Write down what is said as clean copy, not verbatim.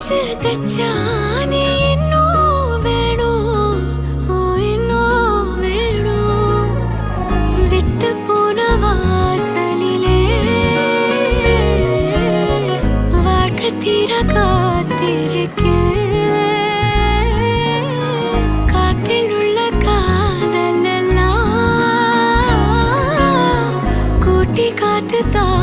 வச்சு தச்சானே இன்னும் வேணும், இன்னும் வேணும். விட்டு போன வாசலிலே வாழ்க்கை தீர காத்திருக்கேன். காத்தில் உள்ள காதல் எல்லாம் கூட்டி காத்து தான்